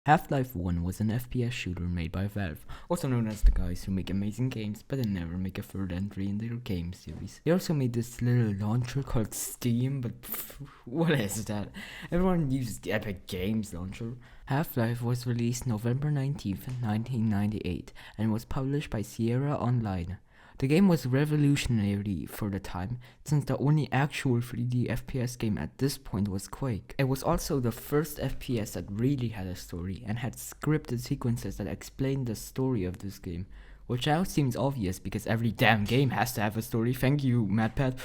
Half-Life 1 was an FPS shooter made by Valve, also known as the guys who make amazing games but they never make a third entry in their game series. They also made this little launcher called Steam, but what is that? Everyone uses the Epic Games launcher. Half-Life was released November 19th, 1998 and was published by Sierra Online. The game was revolutionary for the time, since the only actual 3D FPS game at this point was Quake. It was also the first FPS that really had a story and had scripted sequences that explained the story of this game, which now seems obvious because every damn game has to have a story. Thank you, MatPat.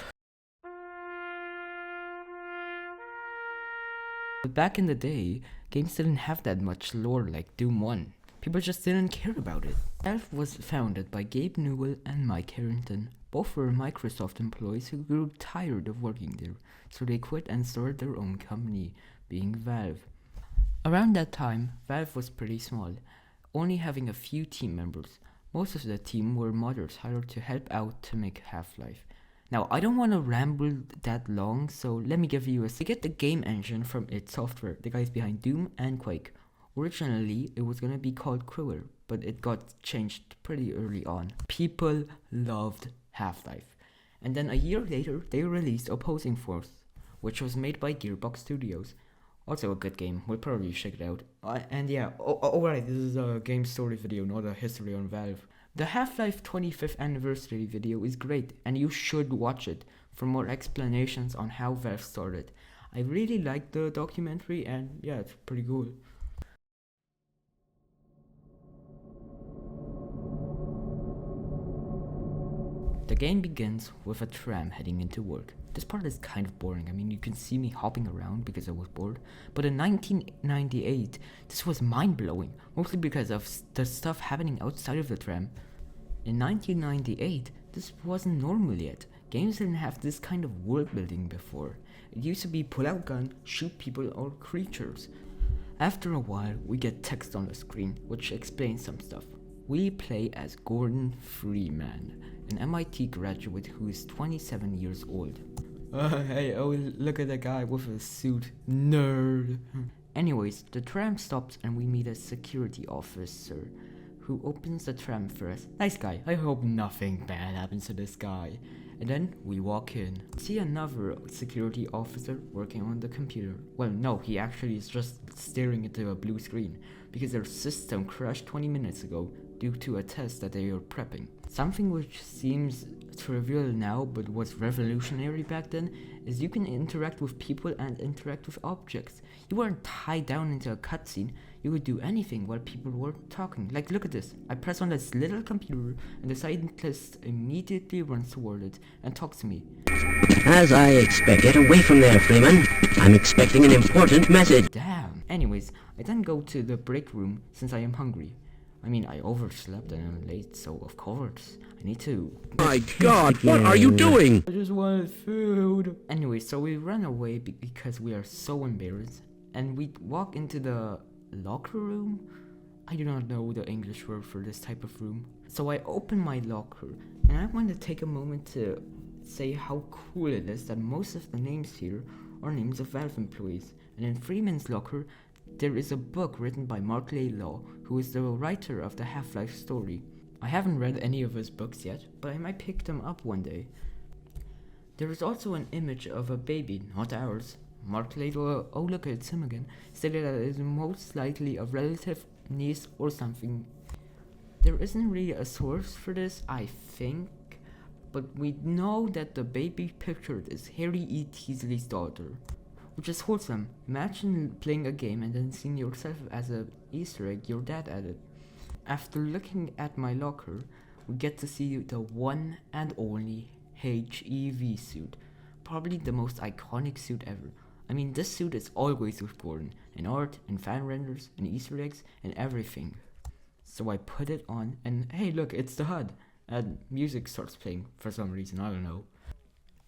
But back in the day, games didn't have that much lore like Doom 1. People just didn't care about it. Valve was founded by Gabe Newell and Mike Harrington. Both were Microsoft employees who grew tired of working there, so they quit and started their own company, being Valve. Around that time, Valve was pretty small, only having a few team members. Most of the team were modders hired to help out to make Half-Life. Now, I don't want to ramble that long, so let me give you They get the game engine from id Software, the guys behind Doom and Quake. Originally, it was gonna be called Cruel, but it got changed pretty early on. People loved Half-Life. And then a year later, they released Opposing Force, which was made by Gearbox Studios. Also a good game, we'll probably check it out. And yeah, alright, this is a game story video, not a history on Valve. The Half-Life 25th anniversary video is great, and you should watch it for more explanations on how Valve started. I really liked the documentary, and yeah, it's pretty cool. The game begins with a tram heading into work. This part is kind of boring. I mean, you can see me hopping around because I was bored. But in 1998, this was mind-blowing, mostly because of the stuff happening outside of the tram. In 1998, this wasn't normal yet. Games didn't have this kind of world building before. It used to be pull out gun, shoot people or creatures. After a while, we get text on the screen, which explains some stuff. We play as Gordon Freeman, an MIT graduate who is 27 years old. Hey, oh, look at the guy with a suit. Nerd. Anyways, the tram stops and we meet a security officer who opens the tram for us. Nice guy. I hope nothing bad happens to this guy. And then we walk in. See another security officer working on the computer. Well, no, he actually is just staring into a blue screen because their system crashed 20 minutes ago due to a test that they are prepping. Something which seems trivial now but was revolutionary back then is you can interact with people and interact with objects. You weren't tied down into a cutscene. You could do anything while people were talking. Like, look at this. I press on this little computer and the scientist immediately runs toward it and talks to me. As I expected, away from there, Freeman. I'm expecting an important message. Damn. Anyways, I then go to the break room since I am hungry. I mean, I overslept and I'm late, so of course, I need to... My God, what are you doing? I just wanted food. Anyway, so we run away because we are so embarrassed. And we walk into the locker room? I do not know the English word for this type of room. So I open my locker, and I want to take a moment to say how cool it is that most of the names here are names of Valve employees. And in Freeman's locker, there is a book written by Mark Laidlaw, who is the writer of the Half-Life story. I haven't read any of his books yet, but I might pick them up one day. There is also an image of a baby, not ours. Mark Laidlaw, oh look, it's him again, stated that it is most likely a relative, niece or something. There isn't really a source for this, I think, but we know that the baby pictured is Harry E. Teasley's daughter. Which is wholesome. Imagine playing a game and then seeing yourself as an Easter egg your dad added. After looking at my locker, we get to see the one and only HEV suit. Probably the most iconic suit ever. I mean, this suit is always with Gordon, in art, in fan renders, in Easter eggs, and everything. So I put it on and hey look, it's the HUD. And music starts playing for some reason, I don't know.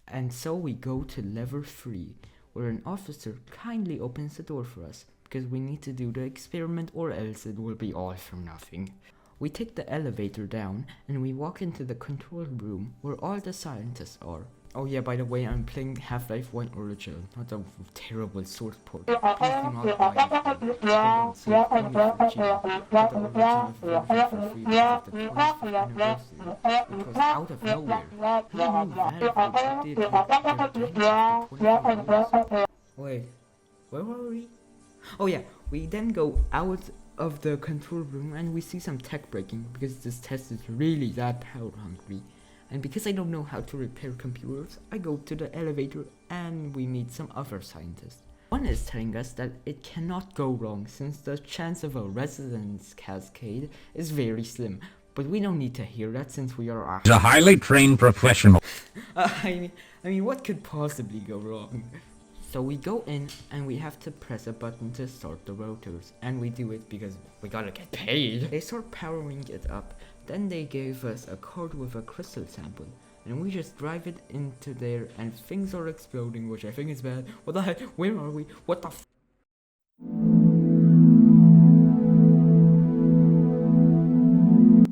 And so we go to level 3. Where an officer kindly opens the door for us, because we need to do the experiment or else it will be all for nothing. We take the elevator down and we walk into the control room where all the scientists are. Oh yeah, by the way, I'm playing Half-Life 1 Original, not a terrible source port. Please do not buy it. The download save only for cheating. But the original version for free because of the 25th anniversary. It was out of nowhere. Who knew Valve would update their game after 25 years? Wait, where were we? Oh yeah, we then go out of the control room and we see some tech breaking because this test is really that power hungry. And because I don't know how to repair computers, I go to the elevator and we meet some other scientists. One is telling us that it cannot go wrong since the chance of a resonance cascade is very slim. But we don't need to hear that since we are a highly trained professional. I mean, what could possibly go wrong? So we go in and we have to press a button to start the rotors, and we do it because we gotta get paid. They start powering it up, then they gave us a card with a crystal sample, and we just drive it into there and things are exploding, which I think is bad. What the heck? Where are we? What the f-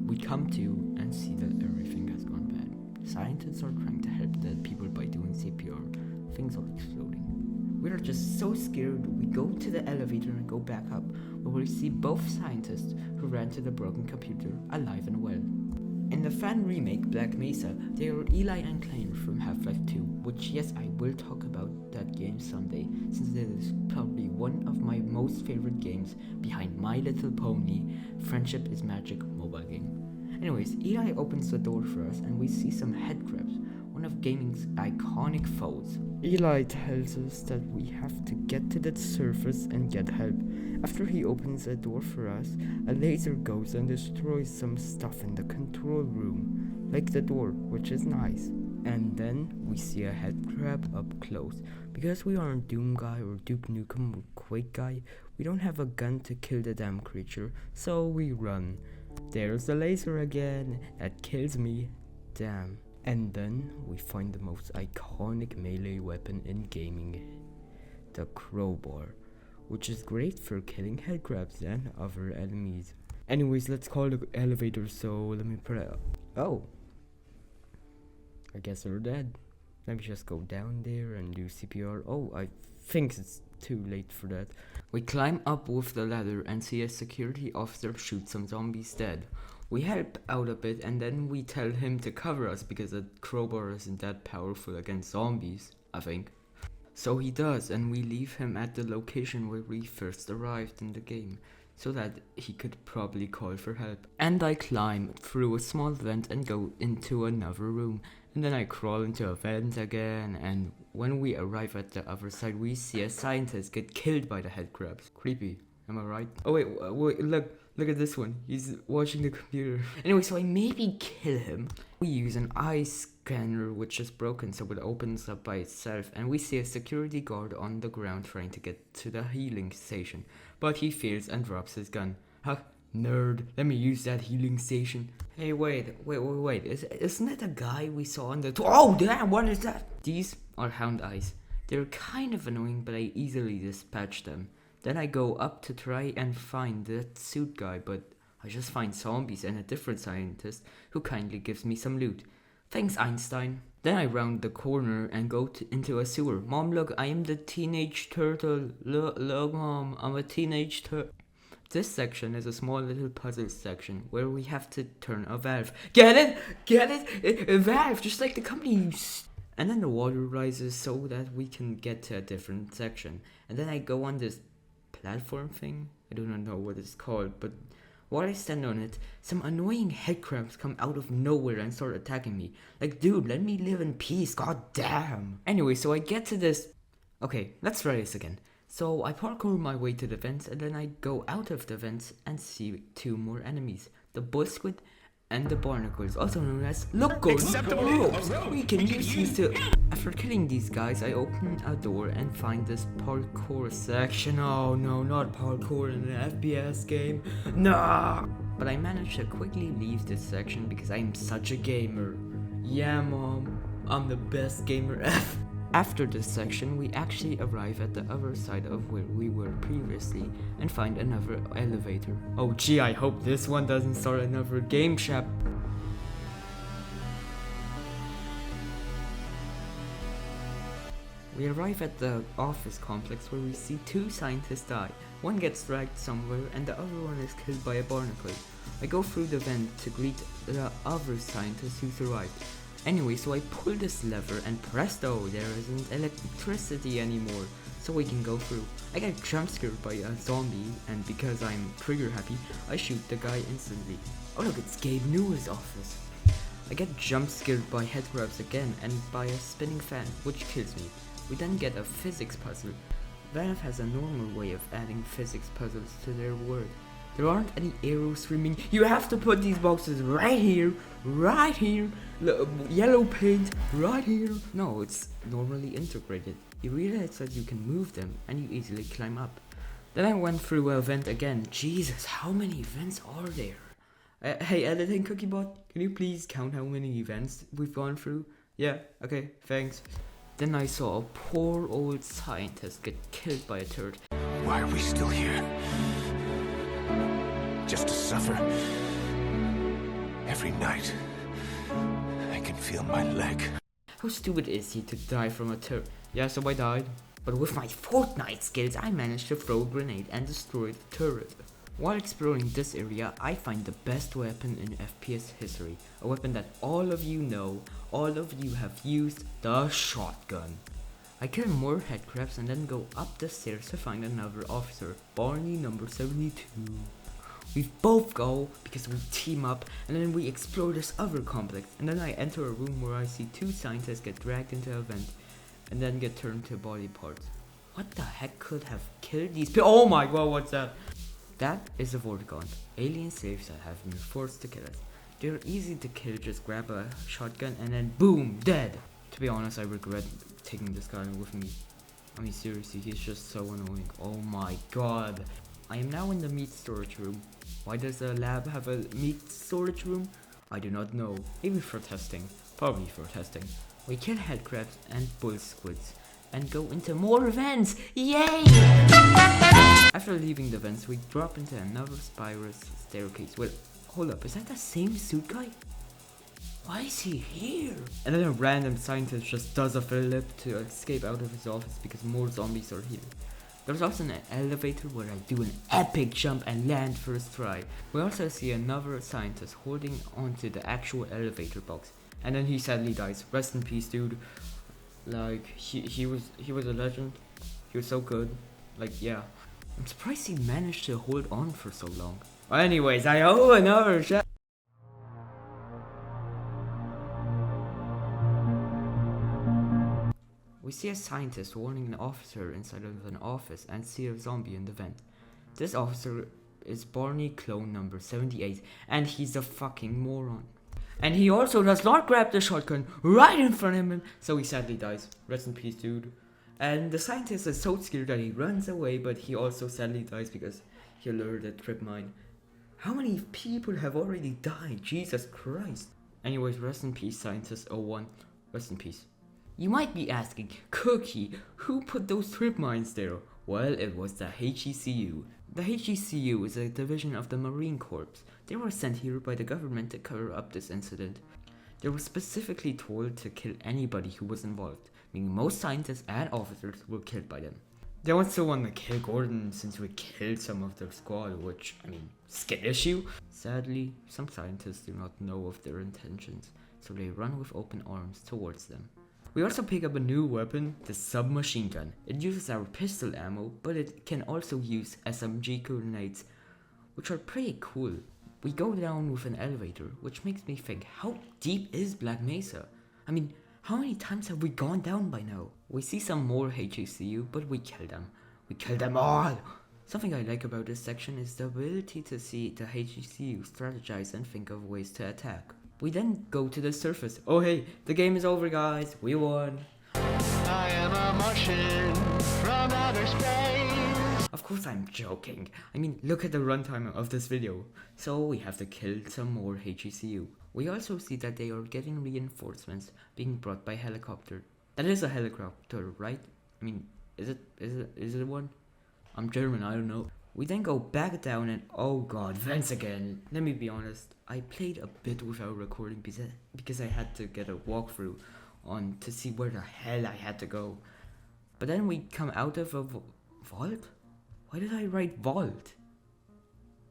We come to and see that everything has gone bad. Scientists are trying to help dead people by doing CPR. Things are exploding. We are just so scared, we go to the elevator and go back up, where we see both scientists who ran to the broken computer alive and well. In the fan remake Black Mesa, they are Eli and Klein from Half-Life 2, which yes, I will talk about that game someday, since it is probably one of my most favorite games behind My Little Pony, Friendship is Magic mobile game. Anyways, Eli opens the door for us and we see some headcrabs, one of gaming's iconic foes. Eli tells us that we have to get to the surface and get help. After he opens a door for us, a laser goes and destroys some stuff in the control room, like the door, which is nice. And then we see a headcrab up close. Because we aren't Doom Guy or Duke Nukem or Quake Guy, we don't have a gun to kill the damn creature, so we run. There's the laser again, that kills me, damn. And then we find the most iconic melee weapon in gaming, the crowbar, which is great for killing headcrabs and other enemies. Anyways, let's call the elevator, so let me put it up. Oh, I guess they're dead. Let me just go down there and do CPR. Oh, I think it's too late for that. We climb up with the ladder and see a security officer shoot some zombies dead. We help out a bit and then we tell him to cover us because a crowbar isn't that powerful against zombies, I think. So he does, and we leave him at the location where we first arrived in the game, so that he could probably call for help. And I climb through a small vent and go into another room, and then I crawl into a vent again, and when we arrive at the other side we see a scientist get killed by the headcrabs. Creepy, am I right? Oh wait, look at this one. He's watching the computer. Anyway, so I maybe kill him. We use an eye scanner which is broken so it opens up by itself, and we see a security guard on the ground trying to get to the healing station. But he fails and drops his gun. Huh? Nerd. Let me use that healing station. Hey, wait. Isn't that a guy we saw on the Oh, damn, what is that? These are hound eyes. They're kind of annoying, but I easily dispatch them. Then I go up to try and find that suit guy, but I just find zombies and a different scientist who kindly gives me some loot. Thanks, Einstein. Then I round the corner and go into a sewer. Mom, look, I am the teenage turtle. Look, Mom, I'm a teenage turtle. This section is a small little puzzle section where we have to turn a valve. Get it? A valve, just like the company. And then the water rises so that we can get to a different section. And then I go on this platform thing. I do not know what it's called, but while I stand on it, some annoying headcrabs come out of nowhere and start attacking me. Like, dude, let me live in peace, god damn. Anyway, so I get to this. Okay, let's try this again. So I parkour my way to the vents, and then I go out of the vents and see two more enemies. The bull squid and the barnacles, also known as ropes. We can use these to... After killing these guys, I open a door and find this parkour section. Oh no, not parkour in an FPS game. No! But I managed to quickly leave this section because I'm such a gamer. Yeah, Mom, I'm the best gamer ever. After this section, we actually arrive at the other side of where we were previously and find another elevator. Oh gee, I hope this one doesn't start another game chap. We arrive at the office complex where we see two scientists die. One gets dragged somewhere and the other one is killed by a barnacle. I go through the vent to greet the other scientist who survived. Anyway, so I pull this lever and presto, there isn't electricity anymore, so we can go through. I get jump scared by a zombie, and because I'm trigger happy, I shoot the guy instantly. Oh look, it's Gabe Newell's office. I get jump scared by head grabs again and by a spinning fan, which kills me. We then get a physics puzzle. Valve has a normal way of adding physics puzzles to their word. There aren't any arrows screaming, you have to put these boxes right here, yellow paint, right here. No, it's normally integrated. You realize that you can move them and you easily climb up. Then I went through a vent again. Jesus, how many vents are there? Hey, editing cookiebot, can you please count how many events we've gone through? Yeah, okay, thanks. Then I saw a poor old scientist get killed by a turd. Why are we still here? Just to suffer? Every night, I can feel my leg. How stupid is he to die from a turd? Yeah, so I died. But with my Fortnite skills, I managed to throw a grenade and destroy the turret. While exploring this area, I find the best weapon in FPS history. A weapon that all of you know, all of you have used, the shotgun. I kill more headcrabs and then go up the stairs to find another officer, Barney number 72. We both go because we team up and then we explore this other complex, and then I enter a room where I see two scientists get dragged into a vent and then get turned to body parts. What the heck could have killed these people? Oh my god, what's that? That is a Vortigaunt, alien slaves that have been forced to kill us. They're easy to kill, just grab a shotgun and then boom, dead. To be honest, I regret taking this guy with me. I mean seriously, he's just so annoying. Oh my god. I am now in the meat storage room. Why does the lab have a meat storage room? I do not know. Maybe for testing. Probably for testing. We kill headcrabs and bull squids and go into more vents. Yay! After leaving the vents, we drop into another spiral staircase. Well, hold up, is that the same suit guy? Why is he here? And then a random scientist just does a flip to escape out of his office because more zombies are here. There's also an elevator where I do an epic jump and land first try. We also see another scientist holding onto the actual elevator box. And then he sadly dies. Rest in peace, dude. Like, he was a legend. He was so good. Like, yeah. I'm surprised he managed to hold on for so long. Anyways, I owe another shot. We see a scientist warning an officer inside of an office and see a zombie in the vent. This officer is Barney clone number 78 and he's a fucking moron. And he also does not grab the shotgun right in front of him, so he sadly dies. Rest in peace, dude. And the scientist is so scared that he runs away, but he also sadly dies because he lured a trip mine. How many people have already died? Jesus Christ. Anyways, rest in peace, Scientist 01. Rest in peace. You might be asking, Cookie, who put those trip mines there? Well, it was the HECU. The HECU is a division of the Marine Corps. They were sent here by the government to cover up this incident. They were specifically told to kill anybody who was involved, meaning most scientists and officers were killed by them. They also want to kill Gordon since we killed some of their squad, which, I mean, skin issue. Sadly, some scientists do not know of their intentions, so they run with open arms towards them. We also pick up a new weapon, the submachine gun. It uses our pistol ammo, but it can also use SMG grenades, which are pretty cool. We go down with an elevator, which makes me think, how deep is Black Mesa? I mean, how many times have we gone down by now? We see some more HECU, but we kill them. We kill them all! Something I like about this section is the ability to see the HECU strategize and think of ways to attack. We then go to the surface. Oh hey, the game is over guys, we won. I am a Martian from outer space. Of course I'm joking. I mean, look at the runtime of this video. So we have to kill some more HECU. We also see that they are getting reinforcements being brought by helicopter. That is a helicopter, right? I mean, is it one? I'm German, I don't know. We then go back down and oh god, vents again. Let me be honest, I played a bit without recording because I had to get a walkthrough on to see where the hell I had to go. But then we come out of a vault? Why did I write vault?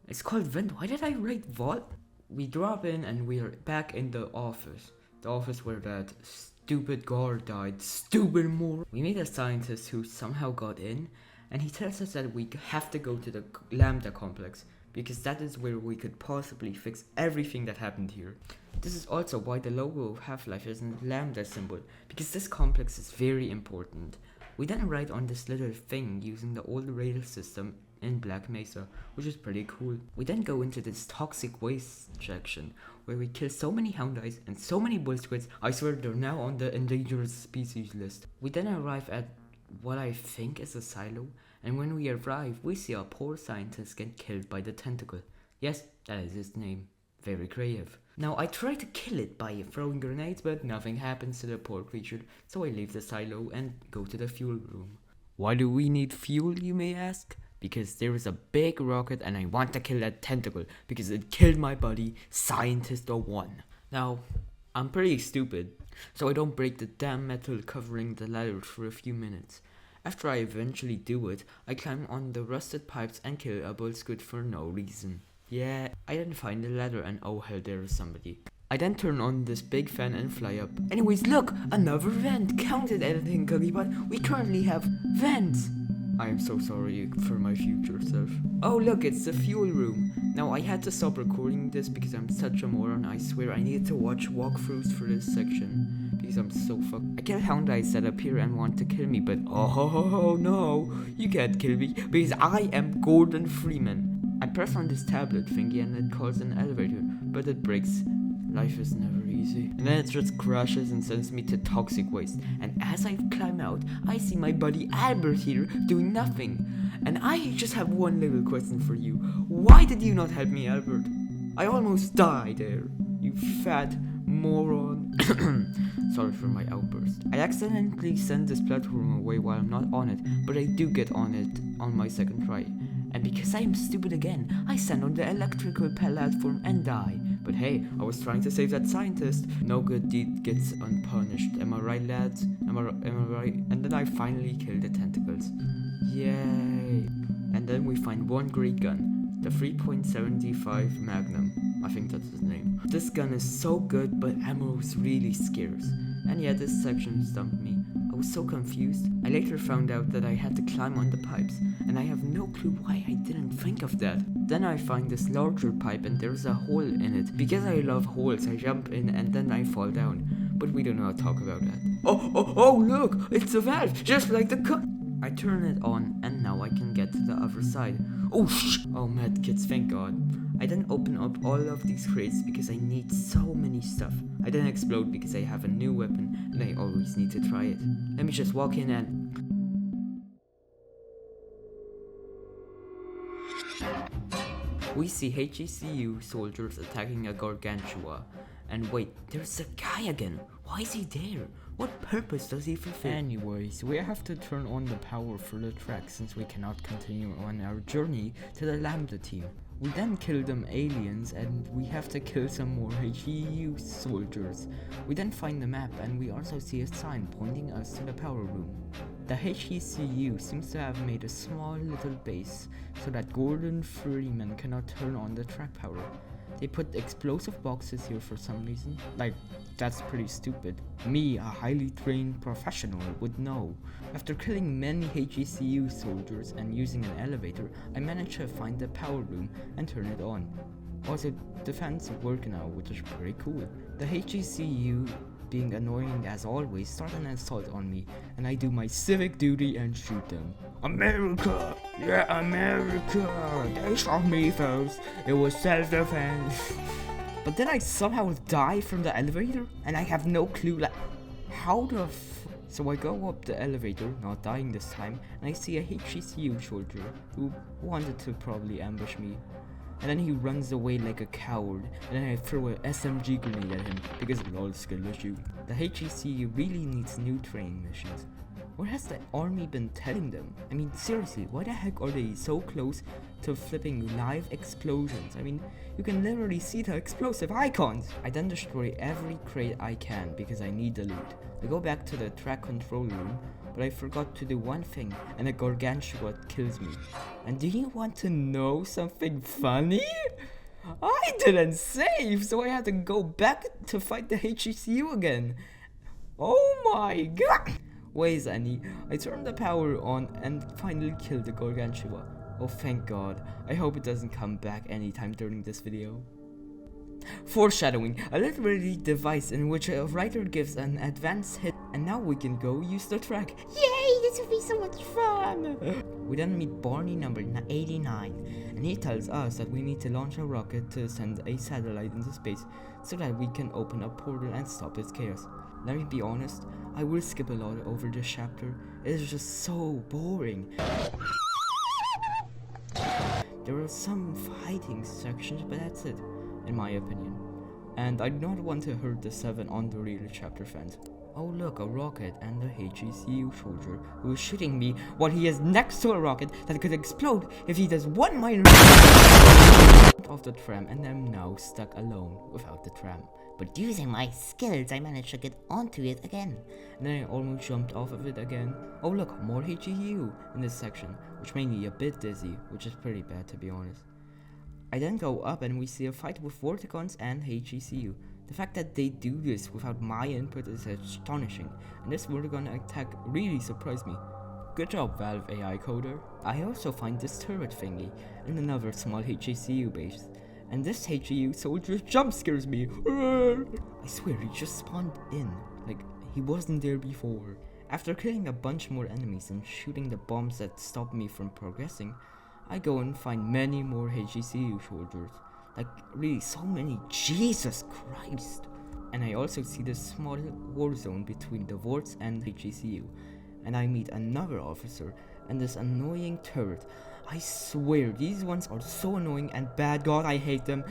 It's called vent. Why did I write vault? We drop in and we are back in the office. The office where that stupid guard died. Stupid moron. We meet a scientist who somehow got in, and he tells us that we have to go to the Lambda complex, because that is where we could possibly fix everything that happened here. This is also why the logo of Half-Life is a Lambda symbol, because this complex is very important. We then ride on this little thing using the old rail system in Black Mesa, which is pretty cool. We then go into this toxic waste section, where we kill so many hound eyes and so many bull squids, I swear they're now on the endangered species list. We then arrive at what I think is a silo, and when we arrive, we see a poor scientist get killed by the tentacle. Yes, that is his name. Very creative. Now, I try to kill it by throwing grenades, but nothing happens to the poor creature, so I leave the silo and go to the fuel room. Why do we need fuel, you may ask? Because there is a big rocket and I want to kill that tentacle, because it killed my buddy, Scientist 01. Now, I'm pretty stupid, so I don't break the damn metal covering the ladder for a few minutes. After I eventually do it, I climb on the rusted pipes and kill a bull squid for no reason. Yeah, I then find the ladder and oh hell, there is somebody. I then turn on this big fan and fly up. Anyways, look! Another vent! Counted editing, Gully, we currently have vents! I am so sorry for my future self. Oh look, it's the fuel room. Now I had to stop recording this because I'm such a moron. I swear I needed to watch walkthroughs for this section, because I'm so fucked. I get hound eyes that appear and want to kill me, but oh no, you can't kill me because I am Gordon Freeman. I press on this tablet thingy and it calls an elevator, but it breaks. Life is never easy. And then it just crashes and sends me to toxic waste. And as I climb out, I see my buddy Albert here doing nothing. And I just have one little question for you. Why did you not help me, Albert? I almost died there, you fat moron. Sorry for my outburst. I accidentally sent this platform away while I'm not on it, but I do get on it on my second try. And because I am stupid again, I stand on the electrical platform and die. But hey, I was trying to save that scientist. No good deed gets unpunished. Am I right, lads? Am I right? And then I finally kill the tentacles. Yay! And then we find one great gun. The 3.75 Magnum. I think that's his name. This gun is so good, but ammo is really scarce. And yeah, this section stumped me. I was so confused. I later found out that I had to climb on the pipes, and I have no clue why I didn't think of that. Then I find this larger pipe and there's a hole in it. Because I love holes, I jump in and then I fall down. But we don't know how to talk about that. Oh, look! It's a valve! Just like the cut! I turn it on and now I can get to the other side. Oh medkits, thank god. I then open up all of these crates because I need so many stuff. I then explode because I have a new weapon and I always need to try it. Let me just walk in and... We see HECU soldiers attacking a gargantua. And wait, there's a guy again. Why is he there? What purpose does he fulfill? Anyways, we have to turn on the power for the track since we cannot continue on our journey to the Lambda team. We then kill them aliens and we have to kill some more HEU soldiers. We then find the map and we also see a sign pointing us to the power room. The HECU seems to have made a small little base so that Gordon Freeman cannot turn on the track power. They put explosive boxes here for some reason. Like, that's pretty stupid. Me, a highly trained professional, would know. After killing many HECU soldiers and using an elevator, I managed to find the power room and turn it on. Also, the fans work now, which is pretty cool. The HECU, being annoying as always, start an assault on me, and I do my civic duty and shoot them. America! Yeah, America! They shot me first. It was self-defense. But then I somehow die from the elevator, and I have no clue, like, how the So I go up the elevator, not dying this time, and I see a HECU soldier who wanted to probably ambush me. And then he runs away like a coward, and then I throw a SMG grenade at him, because lol skill issue. The HECU really needs new training missions. What has the army been telling them? I mean, seriously, why the heck are they so close to flipping live explosions? I mean, you can literally see the explosive icons! I then destroy every crate I can because I need the loot. I go back to the track control room, but I forgot to do one thing, and a gargantua kills me. And do you want to know something funny? I didn't save, so I had to go back to fight the HECU again. Oh my god! Wait, Annie, I turned the power on and finally killed the gargantua. Oh thank god, I hope it doesn't come back anytime during this video. Foreshadowing, a literary device in which a writer gives an advanced hit, and now we can go use the track. Yay, this will be so much fun! We then meet Barney number 89, and he tells us that we need to launch a rocket to send a satellite into space so that we can open a portal and stop its chaos. Let me be honest, I will skip a lot over this chapter. It is just so boring. There are some fighting sections, but that's it, in my opinion. And I do not want to hurt the 7 Unreal chapter fans. Oh look, a rocket and a HECU soldier who is shooting me while he is next to a rocket that could explode if he does one minor off the tram, and I'm now stuck alone without the tram. But using my skills, I managed to get onto it again. And then I almost jumped off of it again. Oh look, more HECU in this section, which made me a bit dizzy, which is pretty bad to be honest. I then go up and we see a fight with Vortigons and HECU. The fact that they do this without my input is astonishing, and this Vortigon attack really surprised me. Good job, Valve AI coder. I also find this turret thingy in another small HECU base, and this HEU soldier jump scares me. I swear he just spawned in, like he wasn't there before. After killing a bunch more enemies and shooting the bombs that stopped me from progressing, I go and find many more HECU soldiers. Like really so many, Jesus Christ. And I also see this small war zone between the Vorts and HECU. And I meet another officer and this annoying turret. I swear these ones are so annoying and bad, god I hate them.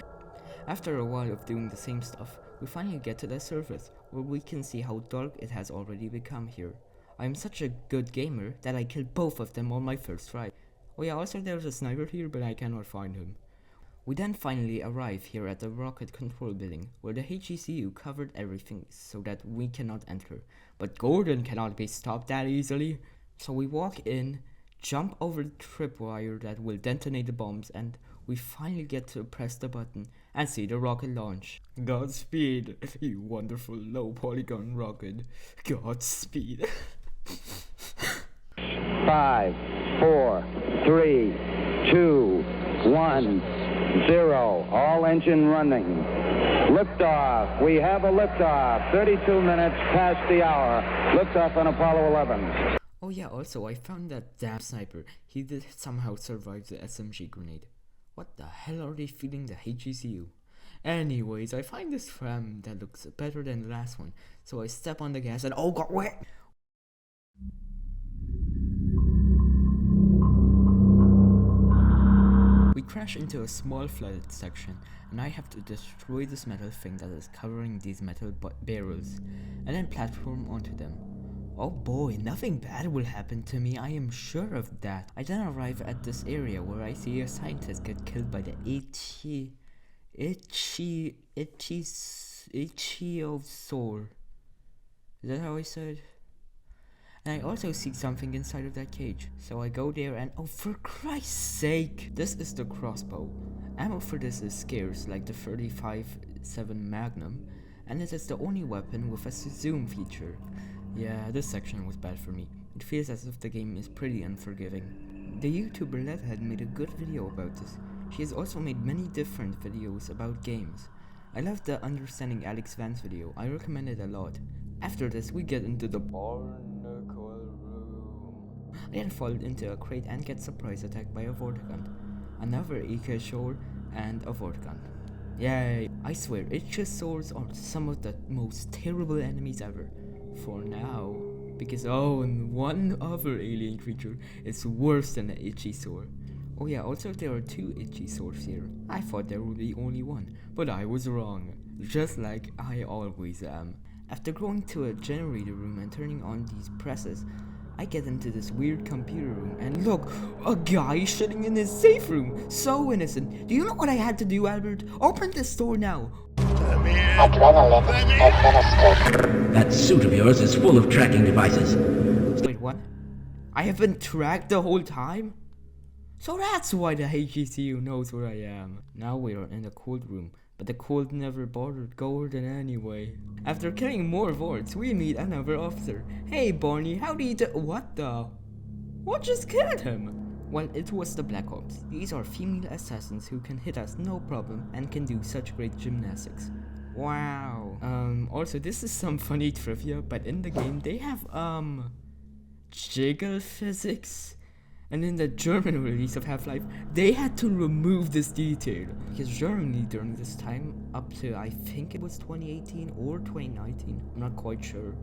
After a while of doing the same stuff, we finally get to the surface, where we can see how dark it has already become here. I am such a good gamer that I killed both of them on my first try. Oh yeah, also there's a sniper here, but I cannot find him. We then finally arrive here at the rocket control building, where the HECU covered everything so that we cannot enter. But Gordon cannot be stopped that easily. So we walk in, jump over the tripwire that will detonate the bombs, and we finally get to press the button and see the rocket launch. Godspeed, you wonderful low polygon rocket. Godspeed. 5, 4, 3, 2, 1, 0. All engine running. Liftoff. We have a liftoff. 32 minutes past the hour. Liftoff on Apollo 11. Oh yeah, also I found that damn sniper. He did somehow survive the SMG grenade. What the hell are they feeding the HECU? Anyways, I find this tram that looks better than the last one, so I step on the gas and oh god, wait! We crash into a small flooded section, and I have to destroy this metal thing that is covering these metal barrels, and then platform onto them. Oh boy, nothing bad will happen to me, I am sure of that. I then arrive at this area where I see a scientist get killed by the Ichthyosaur. Is that how I said? And I also see something inside of that cage, so I go there and oh for Christ's sake! This is the crossbow. Ammo for this is scarce, like the 35-7 Magnum, and it is the only weapon with a zoom feature. Yeah, this section was bad for me. It feels as if the game is pretty unforgiving. The YouTuber Leadhead made a good video about this. She has also made many different videos about games. I loved the Understanding Alex Vance video, I recommend it a lot. After this we get into the barnacle room. I then fall into a crate and get surprise attacked by a Vortigant, another Ichthyosaur, and a Vortigant. Yay! I swear, Ichthyosaurs are some of the most terrible enemies ever. For now, because oh, and one other alien creature is worse than an Ichthyosaur. Oh yeah, also there are 2 Ichthyosaurs here. I thought there would be only one, but I was wrong, just like I always am. After going to a generator room and turning on these presses, I get into this weird computer room and look, a guy sitting in his safe room, so innocent. Do you know what I had to do, Albert? Open this door now. Adrenaline administered. That suit of yours is full of tracking devices. Wait, what? I have been tracked the whole time? So that's why the HECU knows where I am. Now we are in the cold room, but the cold never bothered Gordon anyway. After killing more wards, we meet another officer. Hey Barney, how do you do— What the? What just killed him? Well, it was the Black Ops. These are female assassins who can hit us no problem and can do such great gymnastics. Wow. Also this is some funny trivia, but in the game they have jiggle physics. And in the German release of Half-Life, they had to remove this detail. Because Germany during this time, up to I think it was 2018 or 2019, I'm not quite sure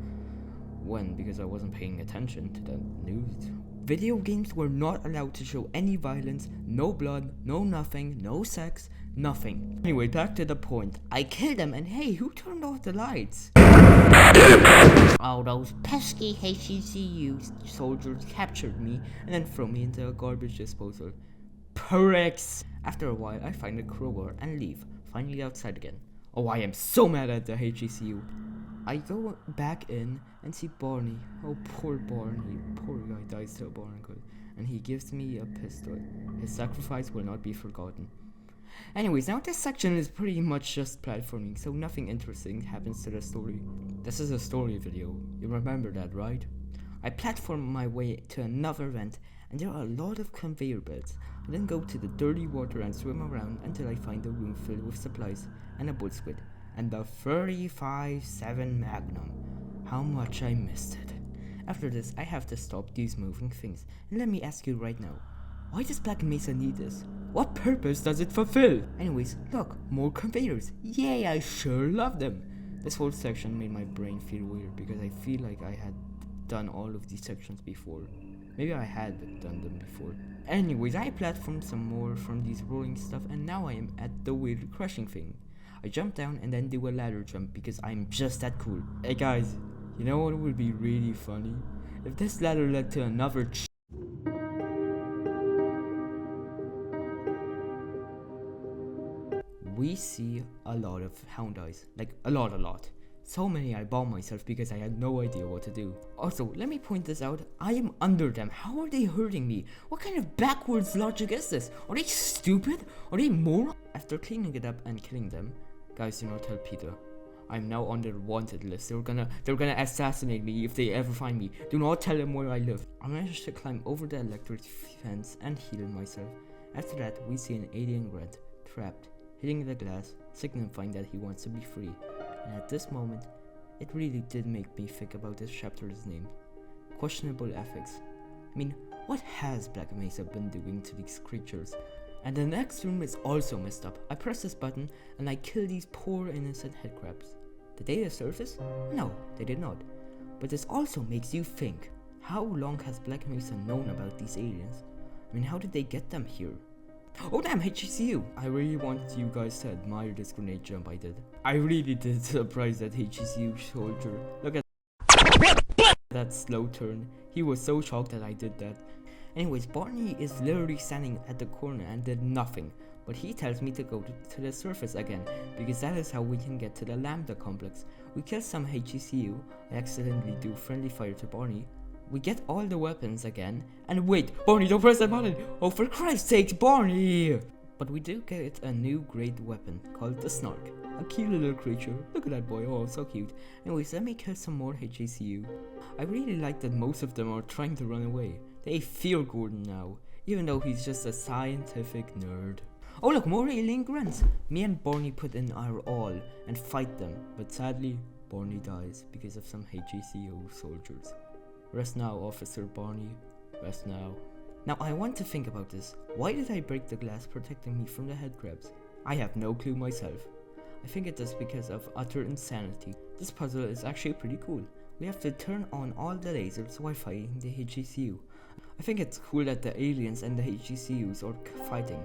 when because I wasn't paying attention to the news. Video games were not allowed to show any violence, no blood, no nothing, no sex, nothing. Anyway, back to the point. I killed them and hey, who turned off the lights? Oh, those pesky HECU soldiers captured me and then threw me into a garbage disposal. Pricks! After a while, I find a crowbar and leave, finally outside again. Oh, I am so mad at the HECU. I go back in and see Barney. Oh, poor Barney. Poor guy dies to a barnacle. And he gives me a pistol. His sacrifice will not be forgotten. Anyways, now this section is pretty much just platforming, so nothing interesting happens to the story. This is a story video, you remember that, right? I platform my way to another vent, and there are a lot of conveyor belts. I then go to the dirty water and swim around until I find a room filled with supplies and a bull squid, and the 35-7 Magnum. How much I missed it. After this, I have to stop these moving things, and let me ask you right now, why does Black Mesa need this? What purpose does it fulfill? Anyways, look, more conveyors. Yay, I sure love them. This whole section made my brain feel weird because I feel like I had done all of these sections before. Maybe I had done them before. Anyways, I platformed some more from these rolling stuff and now I am at the weird crushing thing. I jump down and then do a ladder jump because I'm just that cool. Hey guys, you know what would be really funny? If this ladder led to another we see a lot of hound eyes, like a lot. So many I bought myself because I had no idea what to do. Also, let me point this out, I am under them. How are they hurting me? What kind of backwards logic is this? Are they stupid? Are they morons? After cleaning it up and killing them, guys, do not tell Peter. I'm now on their wanted list. They're gonna assassinate me if they ever find me. Do not tell them where I live. I managed to climb over the electric fence and heal myself. After that, we see an alien red, trapped, hitting the glass, signifying that he wants to be free. And at this moment, it really did make me think about this chapter's name. Questionable ethics. I mean, what has Black Mesa been doing to these creatures? And the next room is also messed up. I press this button and I kill these poor innocent headcrabs. Did they surface? No, they did not. But this also makes you think. How long has Black Mesa known about these aliens? I mean, how did they get them here? Oh damn, HECU! I really want you guys to admire this grenade jump I did. I really did surprise that HECU soldier. Look at that slow turn. He was so shocked that I did that. Anyways, Barney is literally standing at the corner and did nothing. But he tells me to go to the surface again, because that is how we can get to the Lambda complex. We kill some HECU, I accidentally do friendly fire to Barney. We get all the weapons again, and wait, Barney, don't press that button! Oh, for Christ's sakes, Barney! But we do get a new great weapon, called the Snark. A cute little creature. Look at that boy, oh, so cute. Anyways, let me kill some more HECU. I really like that most of them are trying to run away. They fear Gordon now, even though he's just a scientific nerd. Oh look, more alien grunts! Me and Barney put in our all and fight them, but sadly, Barney dies because of some HECU soldiers. Rest now, Officer Barney. Rest now. Now I want to think about this. Why did I break the glass protecting me from the headcrabs? I have no clue myself. I think it is because of utter insanity. This puzzle is actually pretty cool. We have to turn on all the lasers while fighting the HECU. I think it's cool that the aliens and the HECUs are fighting.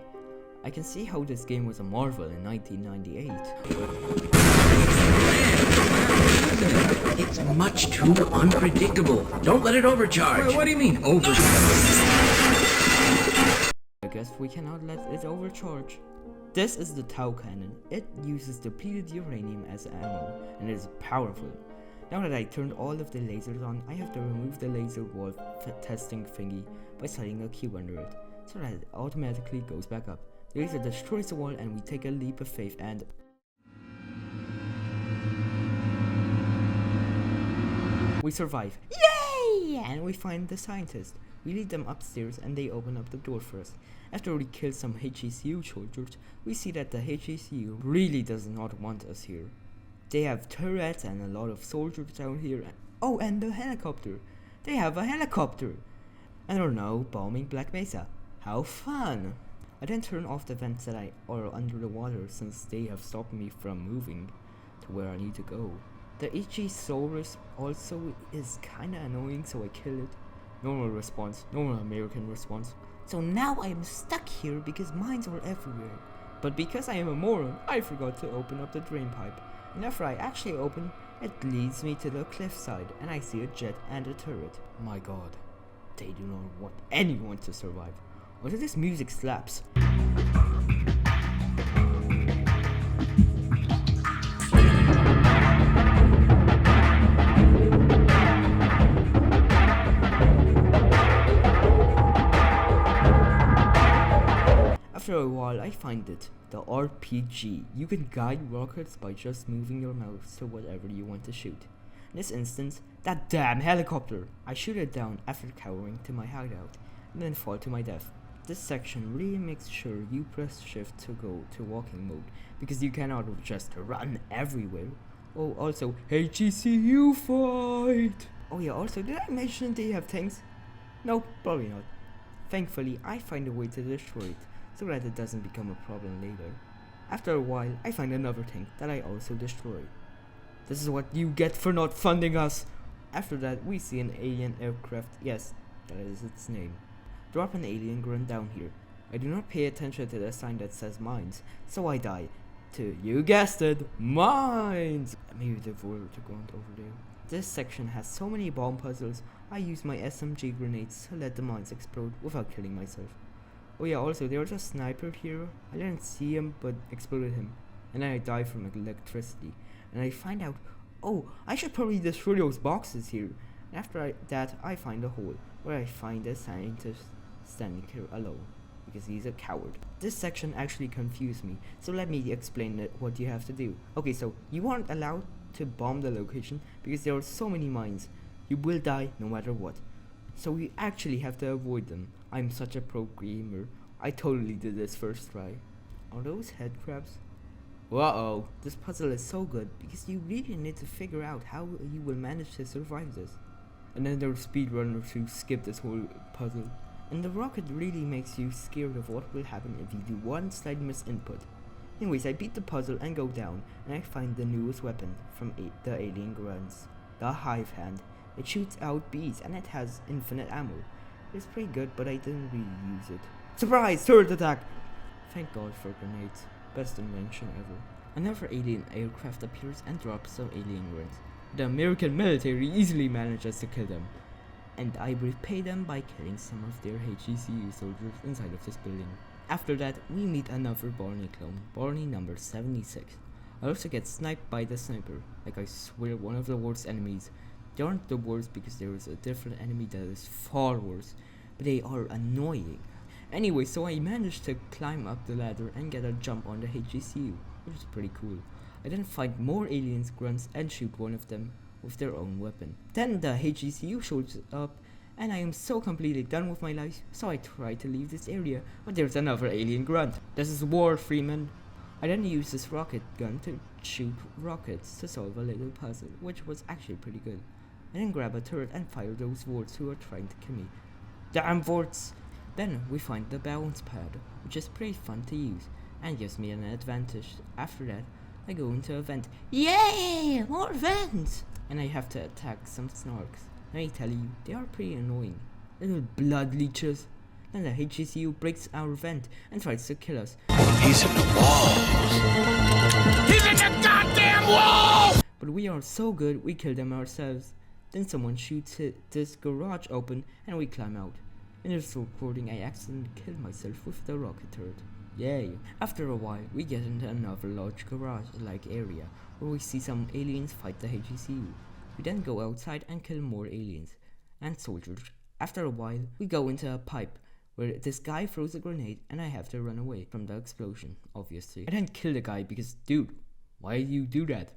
I can see how this game was a marvel in 1998. It's much too unpredictable. Don't let it overcharge. What do you mean, overcharge? I guess we cannot let it overcharge. This is the Tau cannon. It uses depleted uranium as ammo and it is powerful. Now that I turned all of the lasers on, I have to remove the laser wall testing thingy by sliding a cube under it, so that it automatically goes back up. The laser destroys the wall and we take a leap of faith and... we survive. Yay! And we find the scientist. We lead them upstairs and they open up the door for us. After we kill some HECU soldiers, we see that the HECU really does not want us here. They have turrets and a lot of soldiers down here. Oh, and the helicopter. They have a helicopter. And are now bombing Black Mesa. How fun! I then turn off the vents that are under the water since they have stopped me from moving to where I need to go. The Ichisaurus also is kinda annoying, so I kill it. Normal response, normal American response. So now I am stuck here because mines are everywhere. But because I am a moron, I forgot to open up the drain pipe. And after I actually open, it leads me to the cliffside and I see a jet and a turret. My god, they do not want anyone to survive. Also, this music slaps. After a while, I find it. The RPG. You can guide rockets by just moving your mouse to whatever you want to shoot. In this instance, that damn helicopter! I shoot it down after cowering to my hideout, and then fall to my death. This section really makes sure you press shift to go to walking mode, because you cannot just run everywhere. Oh, also, HECU fight! Oh yeah, also, did I mention they have tanks? No, probably not. Thankfully, I find a way to destroy it, so that it doesn't become a problem later. After a while, I find another tank that I also destroy. This is what you get for not funding us! After that, we see an alien aircraft, yes, that is its name. Drop an alien grunt down here. I do not pay attention to the sign that says mines, so I die to, you guessed it, mines! Maybe the void grunt over there. This section has so many bomb puzzles, I use my SMG grenades to let the mines explode without killing myself. Oh yeah, also there was a sniper here. I didn't see him but exploded him. And then I die from electricity. And I find out, oh, I should probably destroy those boxes here. And after that, I find a hole where I find a scientist standing here alone. Because he's a coward. This section actually confused me. So let me explain what you have to do. Okay, so you aren't allowed to bomb the location because there are so many mines. You will die no matter what. So we actually have to avoid them. I'm such a pro gamer. I totally did this first try. Are those head crabs? Uh-oh, this puzzle is so good because you really need to figure out how you will manage to survive this. And then there are speedrunners who skip this whole puzzle. And the rocket really makes you scared of what will happen if you do one slight misinput. Anyways, I beat the puzzle and go down, and I find the newest weapon from the alien grunts. The Hive Hand. It shoots out bees and it has infinite ammo. It's pretty good, but I didn't really use it. Surprise! Turret attack! Thank God for grenades. Best invention ever. Another alien aircraft appears and drops some alien grunts. The American military easily manages to kill them. And I repay them by killing some of their HECU soldiers inside of this building. After that, we meet another Barney clone, Barney number 76. I also get sniped by the sniper, like I swear one of the worst enemies. They aren't the worst because there is a different enemy that is far worse, but they are annoying. Anyway, so I managed to climb up the ladder and get a jump on the HECU, which is pretty cool. I then find more aliens grunts and shoot one of them with their own weapon. Then the HECU shows up and I am so completely done with my life, so I try to leave this area, but there's another alien grunt. This is War, Freeman. I then use this rocket gun to shoot rockets to solve a little puzzle, which was actually pretty good. I then grab a turret and fire those wards who are trying to kill me. Damn wards! Then we find the bounce pad, which is pretty fun to use, and gives me an advantage. After that, I go into a vent. Yay! More vents! And I have to attack some snarks. Let me tell you, they are pretty annoying. Little blood leeches. Then the HECU breaks our vent and tries to kill us. He's in the walls. He's in the goddamn wall! But we are so good, we kill them ourselves. Then someone shoots this garage open and we climb out. In this recording, I accidentally killed myself with the rocket turret. Yay! After a while, we get into another large garage-like area where we see some aliens fight the HECU. We then go outside and kill more aliens and soldiers. After a while, we go into a pipe where this guy throws a grenade and I have to run away from the explosion, obviously. I then kill the guy because, dude, why do you do that?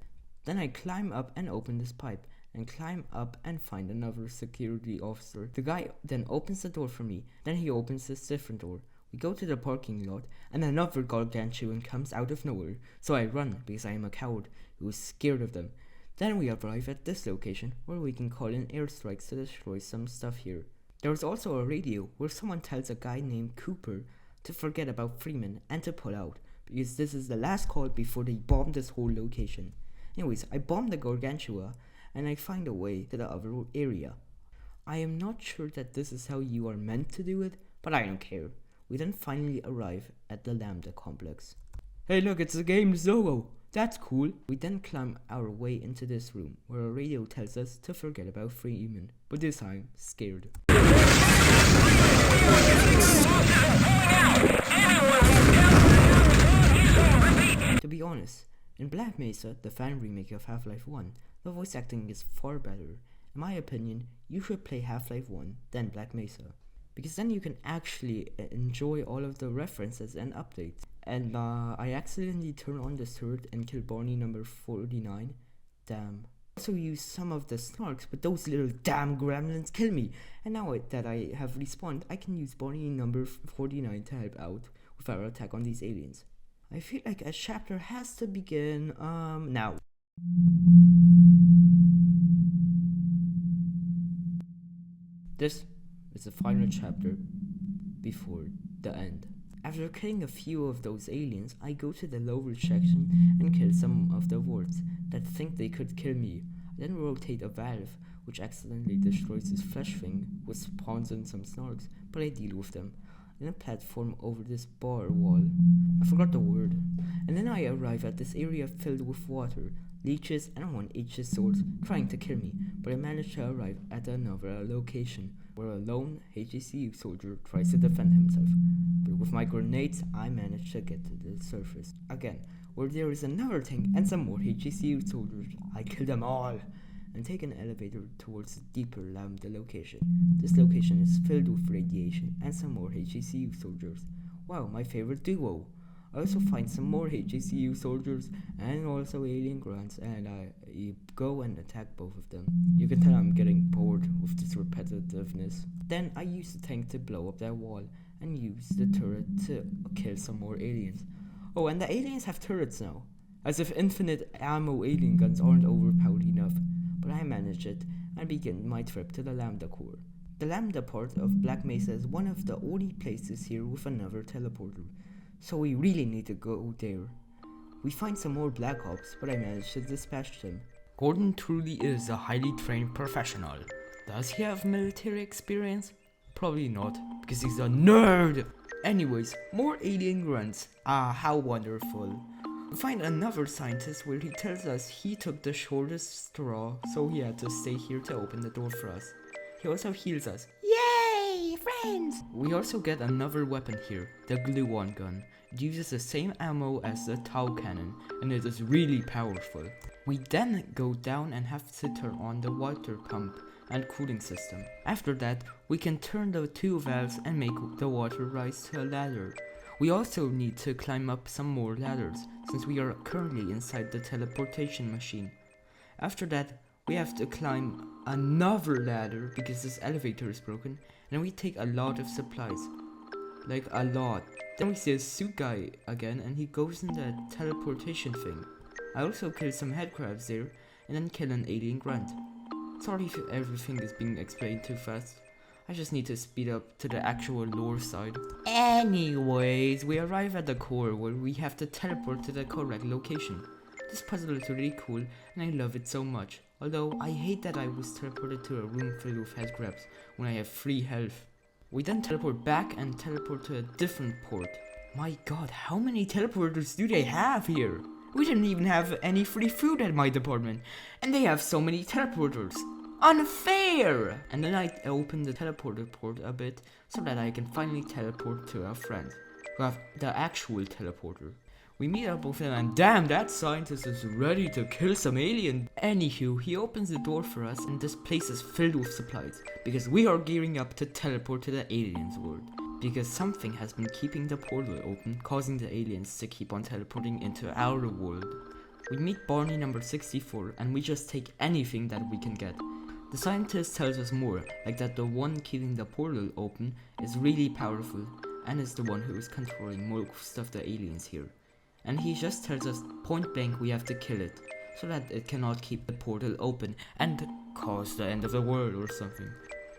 Then I climb up and open this pipe and climb up and find another security officer. The guy then opens the door for me, then he opens this different door. We go to the parking lot and another gargantuan comes out of nowhere, so I run because I am a coward who is scared of them. Then we arrive at this location where we can call in airstrikes to destroy some stuff here. There is also a radio where someone tells a guy named Cooper to forget about Freeman and to pull out, because this is the last call before they bomb this whole location. Anyways, I bomb the Gargantua and I find a way to the other area. I am not sure that this is how you are meant to do it, but I don't care. We then finally arrive at the Lambda complex. Hey look, it's the game's logo! That's cool! We then climb our way into this room, where a radio tells us to forget about Freeman, but this time, scared. To be honest, in Black Mesa, the fan remake of Half-Life 1, the voice acting is far better. In my opinion, you should play Half-Life 1, then Black Mesa, because then you can actually enjoy all of the references and updates. And I accidentally turn on this turret and kill Barney number 49. Damn. Also use some of the snarks, but those little damn gremlins kill me. And now that I have respawned, I can use Barney number 49 to help out with our attack on these aliens. I feel like a chapter has to begin, now. This is the final chapter before the end. After killing a few of those aliens, I go to the lower section and kill some of the wards that think they could kill me. I then rotate a valve, which accidentally destroys this flesh thing, which spawns in some snarks, but I deal with them. I then platform over this bar wall. I forgot the word. And then I arrive at this area filled with water, leeches, and one H's swords trying to kill me, but I manage to arrive at another location, where a lone HCU soldier tries to defend himself. But with my grenades, I manage to get to the surface. Again, where there is another tank and some more HCU soldiers. I kill them all, and take an elevator towards the deeper Lambda location. This location is filled with radiation and some more HCU soldiers. Wow, my favorite duo. I also find some more HCU soldiers and also alien grunts, and I go and attack both of them. You can tell I'm getting bored with this repetitiveness. Then I use the tank to blow up that wall and use the turret to kill some more aliens. Oh, and the aliens have turrets now. As if infinite ammo alien guns aren't overpowered enough. But I manage it and begin my trip to the Lambda core. The Lambda part of Black Mesa is one of the only places here with another teleporter, so we really need to go there. We find some more Black Ops, but I managed to dispatch them. Gordon truly is a highly trained professional. Does he have military experience? Probably not, because he's a nerd! Anyways, more alien grunts. Ah, how wonderful. We find another scientist where he tells us he took the shortest straw, so he had to stay here to open the door for us. He also heals us. Yay, friends! We also get another weapon here, the gluon gun. It uses the same ammo as the Tau cannon, and it is really powerful. We then go down and have to turn on the water pump and cooling system. After that, we can turn the two valves and make the water rise to a ladder. We also need to climb up some more ladders, since we are currently inside the teleportation machine. After that, we have to climb another ladder because this elevator is broken, and we take a lot of supplies. Like a lot. Then we see a suit guy again, and he goes in the teleportation thing. I also kill some headcrabs there, and then kill an alien grunt. Sorry if everything is being explained too fast. I just need to speed up to the actual lore side. Anyways, we arrive at the core where we have to teleport to the correct location. This puzzle is really cool and I love it so much. Although I hate that I was teleported to a room filled with headcrabs when I have 3 health. We then teleport back and teleport to a different port. My god, how many teleporters do they have here? We didn't even have any free food at my department, and they have so many teleporters. Unfair! And then I open the teleporter port a bit so that I can finally teleport to our friends who have the actual teleporter. We meet up with him and damn, that scientist is ready to kill some alien. Anywho, he opens the door for us and this place is filled with supplies because we are gearing up to teleport to the aliens world. Because something has been keeping the portal open, causing the aliens to keep on teleporting into our world. We meet Barney number 64 and we just take anything that we can get. The scientist tells us more, like that the one keeping the portal open is really powerful and is the one who is controlling most of the aliens here. And he just tells us point blank we have to kill it, so that it cannot keep the portal open and cause the end of the world or something.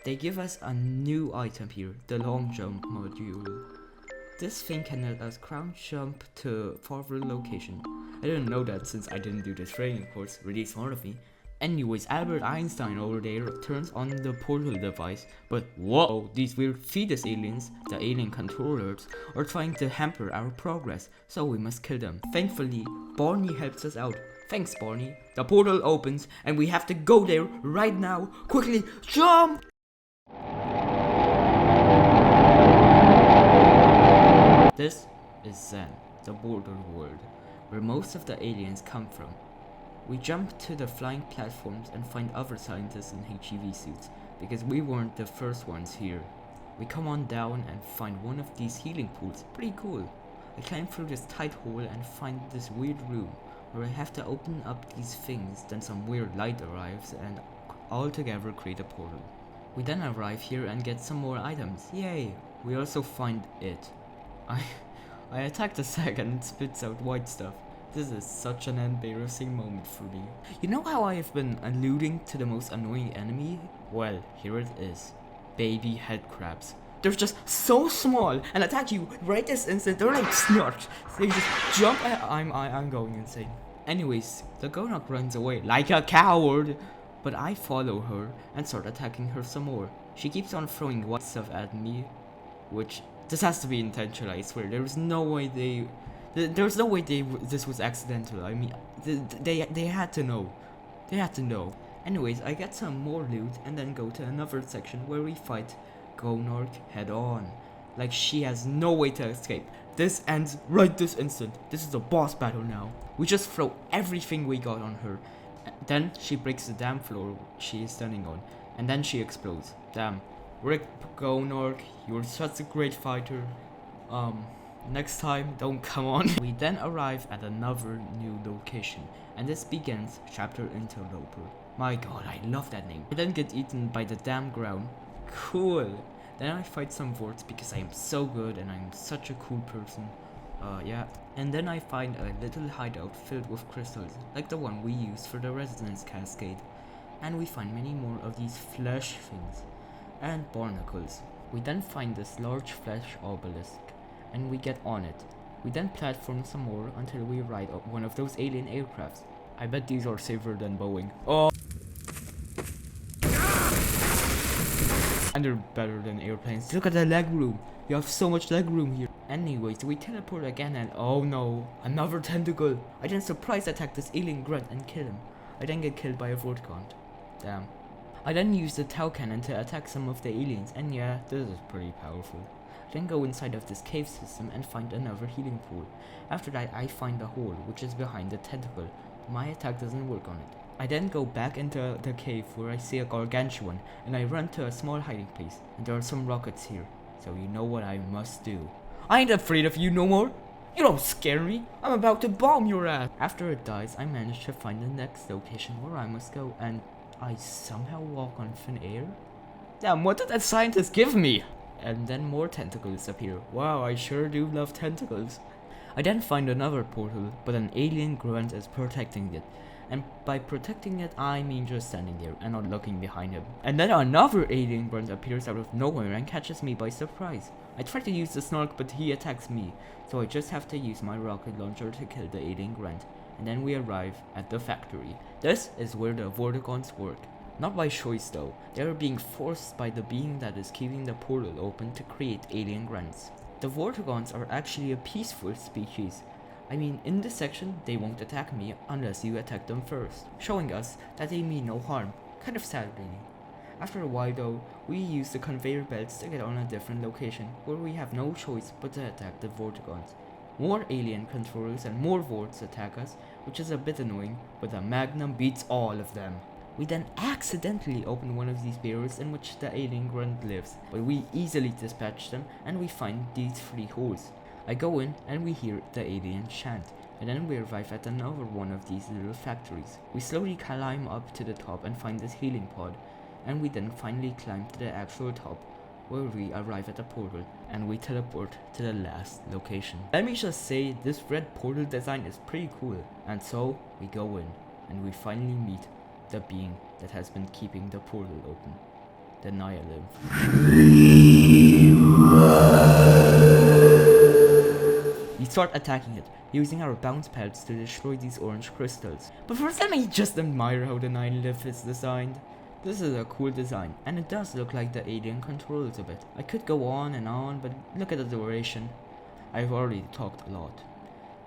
They give us a new item here, the long jump module. This thing can let us crouch jump to forward location. I didn't know that since I didn't do the training course, really smart of me. Anyways, Albert Einstein over there turns on the portal device, but whoa, these weird fetus aliens, the alien controllers, are trying to hamper our progress, so we must kill them. Thankfully, Barney helps us out. Thanks, Barney. The portal opens and we have to go there right now. Quickly, jump! This is Zen, the border world, where most of the aliens come from. We jump to the flying platforms and find other scientists in HEV suits, because we weren't the first ones here. We come on down and find one of these healing pools, pretty cool. I climb through this tight hole and find this weird room, where I have to open up these things, then some weird light arrives and all together create a portal. We then arrive here and get some more items, yay! We also find it. I attack the sack and it spits out white stuff. This is such an embarrassing moment for me. You know how I have been alluding to the most annoying enemy? Well, here it is. Baby head crabs. They're just so small and attack you right this instant. They're like snarks. They just jump at I'm going insane. Anyways, the Gonok runs away like a coward. But I follow her and start attacking her some more. She keeps on throwing white stuff at me, which this has to be intentional, I swear. There's no way this was accidental. I mean, they had to know. They had to know. Anyways, I get some more loot and then go to another section where we fight Gonark head on. Like she has no way to escape. This ends right this instant. This is a boss battle now. We just throw everything we got on her. Then she breaks the damn floor she is standing on. And then she explodes. Damn. Rick Gonark, you're such a great fighter. Next time, don't come on. We then arrive at another new location, and this begins chapter Interloper. My god, I love that name. I then get eaten by the damn ground. Cool. Then I fight some Vorts because I am so good and I'm such a cool person. Yeah. And then I find a little hideout filled with crystals, like the one we used for the resonance cascade. And we find many more of these flesh things, and barnacles. We then find this large flesh obelisk, and we get on it. We then platform some more until we ride up one of those alien aircrafts. I bet these are safer than Boeing. Oh! And they're better than airplanes. Look at the leg room. You have so much leg room here. Anyways, we teleport again and oh no, another tentacle. I then surprise attack this alien grunt and kill him. I then get killed by a Vortgaunt. Damn. I then use the Tau cannon to attack some of the aliens, and yeah, this is pretty powerful. I then go inside of this cave system and find another healing pool. After that, I find the hole, which is behind the tentacle. My attack doesn't work on it. I then go back into the cave where I see a gargantuan, and I run to a small hiding place, and there are some rockets here, so you know what I must do. I ain't afraid of you no more! You don't scare me! I'm about to bomb your ass! After it dies, I manage to find the next location where I must go, and I somehow walk on thin air? Damn, what did that scientist give me? And then more tentacles appear. Wow, I sure do love tentacles. I then find another portal, but an alien grunt is protecting it. And by protecting it, I mean just standing there and not looking behind him. And then another alien grunt appears out of nowhere and catches me by surprise. I try to use the snark, but he attacks me. So I just have to use my rocket launcher to kill the alien grunt. And then we arrive at the factory. This is where the Vortigaunts work. Not by choice though, they are being forced by the being that is keeping the portal open to create alien grunts. The Vortigaunts are actually a peaceful species. I mean, in this section, they won't attack me unless you attack them first, showing us that they mean no harm, kind of sad really. After a while though, we use the conveyor belts to get on a different location, where we have no choice but to attack the Vortigaunts. More alien controllers and more wards attack us, which is a bit annoying, but the Magnum beats all of them. We then accidentally open one of these barrels in which the alien grunt lives, but we easily dispatch them and we find these 3 holes. I go in and we hear the alien chant, and then we arrive at another one of these little factories. We slowly climb up to the top and find this healing pod, and we then finally climb to the actual top, where we arrive at the portal and we teleport to the last location. Let me just say, this red portal design is pretty cool. And so we go in and we finally meet the being that has been keeping the portal open, the Nylymph. We start attacking it, using our bounce pads to destroy these orange crystals. But first let me just admire how the Nylymph is designed. This is a cool design, and it does look like the alien controls a bit. I could go on, but look at the duration. I've already talked a lot.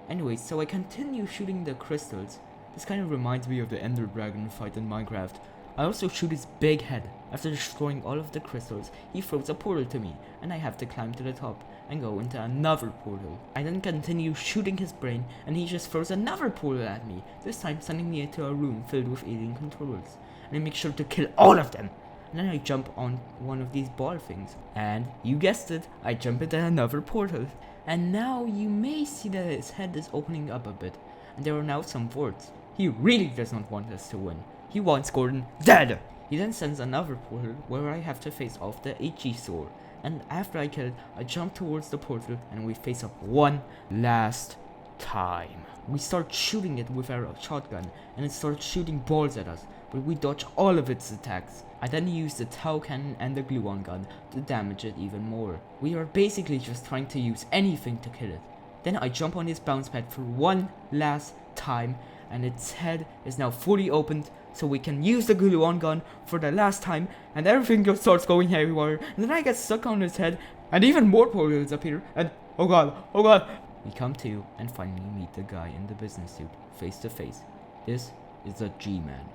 Anyway, so I continue shooting the crystals. This kind of reminds me of the Ender Dragon fight in Minecraft. I also shoot his big head. After destroying all of the crystals, he throws a portal to me, and I have to climb to the top and go into another portal. I then continue shooting his brain, and he just throws another portal at me, this time sending me into a room filled with alien controllers. And I make sure to kill all of them. And then I jump on one of these ball things. And you guessed it, I jump into another portal. And now you may see that his head is opening up a bit. And there are now some wards. He really does not want us to win. He wants Gordon dead. He then sends another portal where I have to face off the HE sword. And after I kill it, I jump towards the portal and we face up one last time. We start shooting it with our shotgun and it starts shooting balls at us, but we dodge all of its attacks. I then use the tow cannon and the gluon gun to damage it even more. We are basically just trying to use anything to kill it. Then I jump on its bounce pad for one last time and its head is now fully opened, so we can use the gluon gun for the last time and everything just starts going haywire. And then I get stuck on its head and even more portals appear and oh god. We come to and finally meet the guy in the business suit, face to face. This is the G-Man.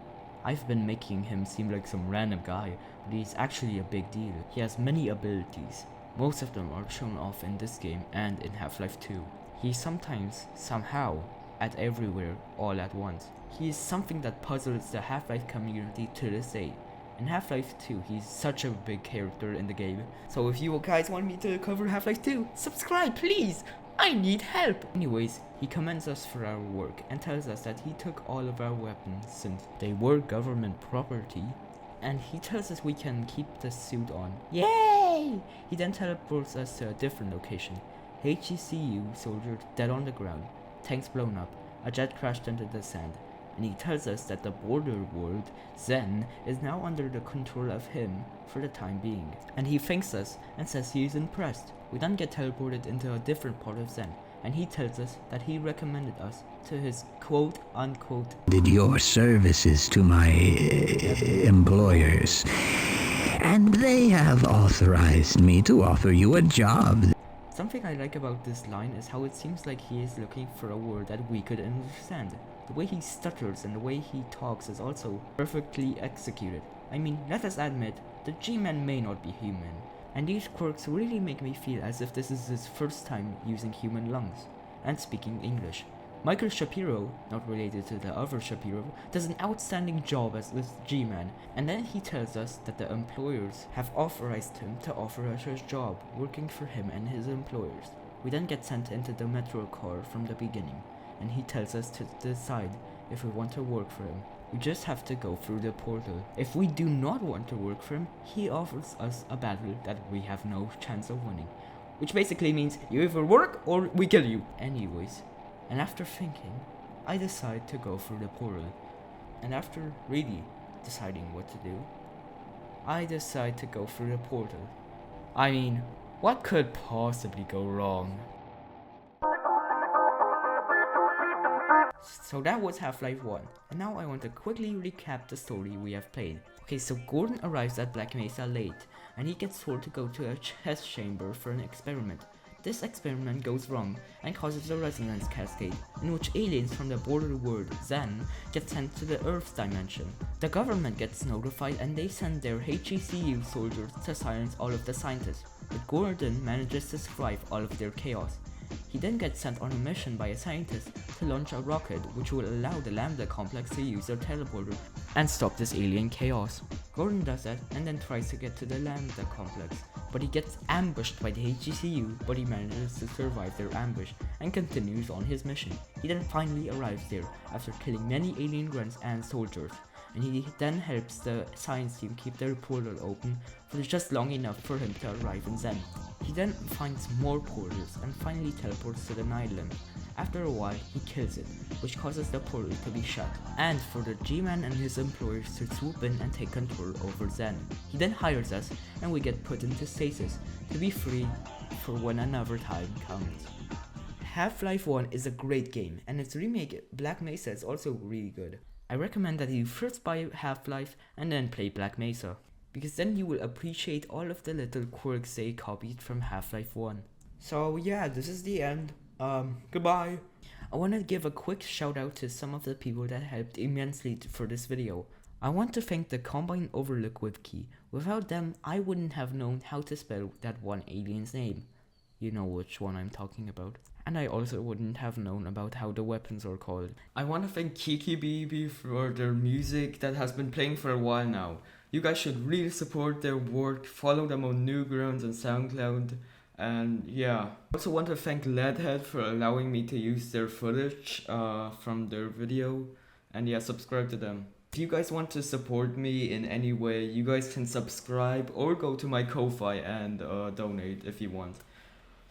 I've been making him seem like some random guy, but he's actually a big deal. He has many abilities. Most of them are shown off in this game and in Half-Life 2. He's sometimes, somehow, at everywhere, all at once. He is something that puzzles the Half-Life community to this day. In Half-Life 2, he's such a big character in the game. So if you guys want me to cover Half-Life 2, subscribe please! I need help! Anyways, he commends us for our work and tells us that he took all of our weapons since they were government property. And he tells us we can keep the suit on. Yay! He then teleports us to a different location. HECU soldier dead on the ground, tanks blown up, a jet crashed into the sand. And he tells us that the border world, Zen, is now under the control of him for the time being. And he thanks us and says he is impressed. We then get teleported into a different part of Zen, and he tells us that he recommended us to his quote-unquote did your services to my employers, and they have authorized me to offer you a job. Something I like about this line is how it seems like he is looking for a word that we could understand. The way he stutters and the way he talks is also perfectly executed. I mean, let us admit, the G-Man may not be human, and these quirks really make me feel as if this is his first time using human lungs and speaking English. Michael Shapiro, not related to the other Shapiro, does an outstanding job as this G-Man, and then he tells us that the employers have authorized him to offer us a job working for him and his employers. We then get sent into the metro car from the beginning, and he tells us to decide if we want to work for him. We just have to go through the portal. If we do not want to work for him, he offers us a battle that we have no chance of winning. Which basically means you either work or we kill you. Anyways, and after thinking, I decide to go through the portal. And after really deciding what to do, I decide to go through the portal. I mean, what could possibly go wrong? So that was Half-Life 1, and now I want to quickly recap the story we have played. Okay, so Gordon arrives at Black Mesa late, and he gets told to go to a test chamber for an experiment. This experiment goes wrong and causes a resonance cascade, in which aliens from the border world, Zen, get sent to the Earth's dimension. The government gets notified and they send their HECU soldiers to silence all of the scientists, but Gordon manages to survive all of their chaos. He then gets sent on a mission by a scientist to launch a rocket which will allow the Lambda complex to use their teleporter and stop this alien chaos. Gordon does that and then tries to get to the Lambda complex, but he gets ambushed by the HGCU, but he manages to survive their ambush and continues on his mission. He then finally arrives there after killing many alien grunts and soldiers, and he then helps the science team keep their portal open for just long enough for him to arrive in Zen. He then finds more portals and finally teleports to the Nylon. After a while, he kills it, which causes the portal to be shut, and for the G-Man and his employers to swoop in and take control over Zen. He then hires us, and we get put into stasis to be free for when another time comes. Half-Life 1 is a great game, and its remake Black Mesa is also really good. I recommend that you first buy Half-Life and then play Black Mesa, because then you will appreciate all of the little quirks they copied from Half-Life 1. So yeah, this is the end. Goodbye. I want to give a quick shout out to some of the people that helped immensely for this video. I want to thank the Combine Overlook wiki. Without them, I wouldn't have known how to spell that one alien's name. You know which one I'm talking about. And I also wouldn't have known about how the weapons are called. I want to thank Kiki BB for their music that has been playing for a while now. You guys should really support their work, follow them on Newgrounds and SoundCloud, and yeah. I also want to thank Leadhead for allowing me to use their footage from their video, and yeah, subscribe to them. If you guys want to support me in any way, you guys can subscribe or go to my Ko-Fi and donate if you want.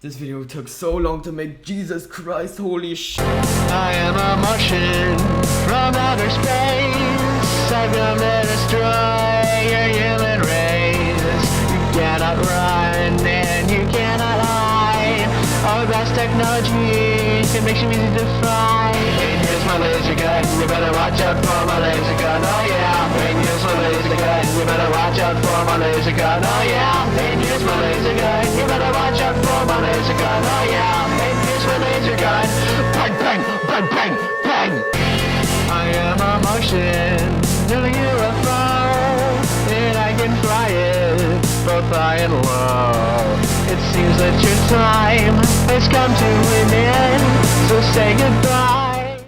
This video took so long to make, Jesus Christ, holy sh**. I am a Martian from outer space. I've come to destroy your human race. You cannot run and you cannot hide. Our vast technology, it makes you easy to find. And here's my laser gun, you better watch out for my laser gun, oh yeah. And here's my laser gun, you better watch out for my laser gun, oh yeah. And here's my laser gun, you better watch out for my laser gun, oh yeah. And here's my laser gun, bang, bang, bang, bang, bang. I am a Martian, a UFO, and I can fly it, both high and low. It seems that your time has come to an end, so say goodbye.